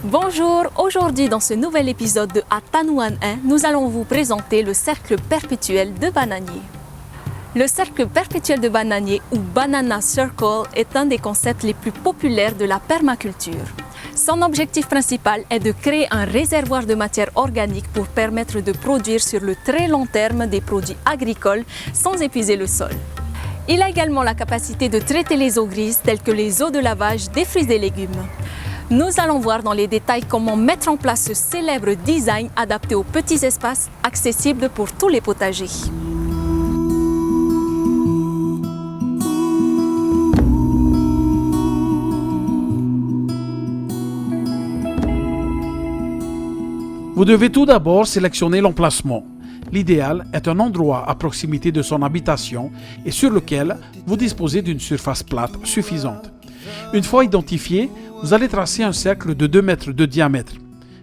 Bonjour, aujourd'hui dans ce nouvel épisode de Atanuan 1, nous allons vous présenter le cercle perpétuel de bananier. Le cercle perpétuel de bananier ou Banana Circle est un des concepts les plus populaires de la permaculture. Son objectif principal est de créer un réservoir de matière organique pour permettre de produire sur le très long terme des produits agricoles sans épuiser le sol. Il a également la capacité de traiter les eaux grises telles que les eaux de lavage des fruits et légumes. Nous allons voir dans les détails comment mettre en place ce célèbre design adapté aux petits espaces accessibles pour tous les potagers. Vous devez tout d'abord sélectionner l'emplacement. L'idéal est un endroit à proximité de son habitation et sur lequel vous disposez d'une surface plate suffisante. Une fois identifié, vous allez tracer un cercle de 2 mètres de diamètre.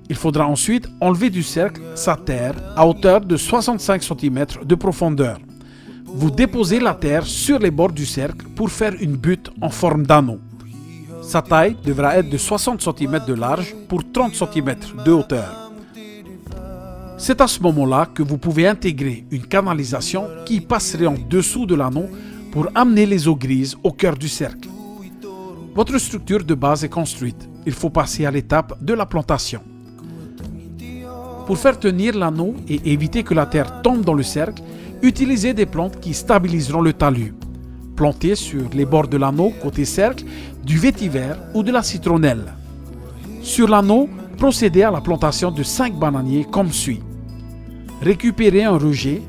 Il faudra ensuite enlever du cercle sa terre à hauteur de 65 cm de profondeur. Vous déposez la terre sur les bords du cercle pour faire une butte en forme d'anneau. Sa taille devra être de 60 cm de large pour 30 cm de hauteur. C'est à ce moment-là que vous pouvez intégrer une canalisation qui passerait en dessous de l'anneau pour amener les eaux grises au cœur du cercle. Votre structure de base est construite. Il faut passer à l'étape de la plantation. Pour faire tenir l'anneau et éviter que la terre tombe dans le cercle, utilisez des plantes qui stabiliseront le talus. Plantez sur les bords de l'anneau, côté cercle, du vétiver ou de la citronnelle. Sur l'anneau, procédez à la plantation de 5 bananiers comme suit. Récupérez un rejet,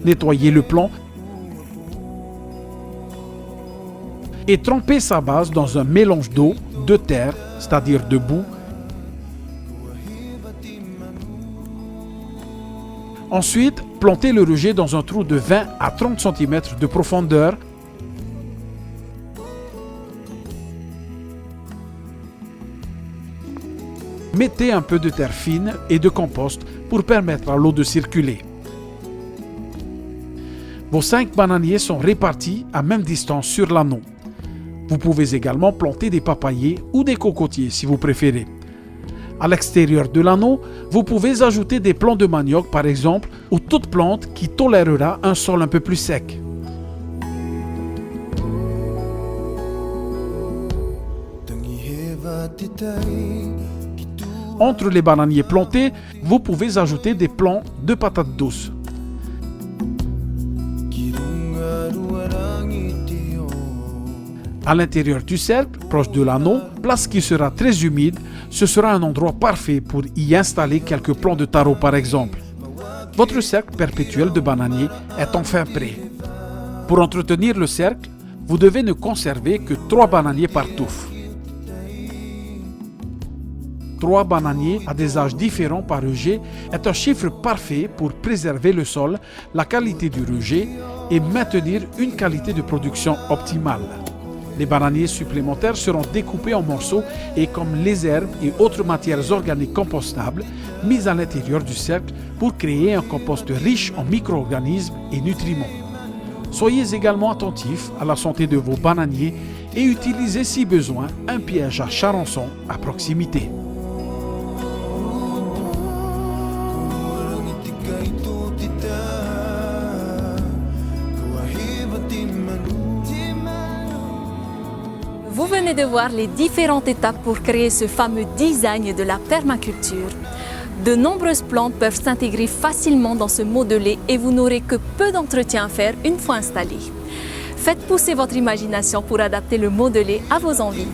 nettoyez le plant et trempez sa base dans un mélange d'eau, de terre, c'est-à-dire de boue. Ensuite, plantez le rejet dans un trou de 20 à 30 cm de profondeur. Mettez un peu de terre fine et de compost pour permettre à l'eau de circuler. Vos 5 bananiers sont répartis à même distance sur l'anneau. Vous pouvez également planter des papayers ou des cocotiers si vous préférez. À l'extérieur de l'anneau, vous pouvez ajouter des plants de manioc par exemple ou toute plante qui tolérera un sol un peu plus sec. Entre les bananiers plantés, vous pouvez ajouter des plants de patates douces. À l'intérieur du cercle, proche de l'anneau, place qui sera très humide, ce sera un endroit parfait pour y installer quelques plants de taro par exemple. Votre cercle perpétuel de bananiers est enfin prêt. Pour entretenir le cercle, vous devez ne conserver que 3 bananiers par touffe. 3 bananiers à des âges différents par rejet est un chiffre parfait pour préserver le sol, la qualité du rejet et maintenir une qualité de production optimale. Les bananiers supplémentaires seront découpés en morceaux et comme les herbes et autres matières organiques compostables mises à l'intérieur du cercle pour créer un compost riche en micro-organismes et nutriments. Soyez également attentifs à la santé de vos bananiers et utilisez si besoin un piège à charançon à proximité. Vous venez de voir les différentes étapes pour créer ce fameux design de la permaculture. De nombreuses plantes peuvent s'intégrer facilement dans ce modelé et vous n'aurez que peu d'entretien à faire une fois installé. Faites pousser votre imagination pour adapter le modelé à vos envies.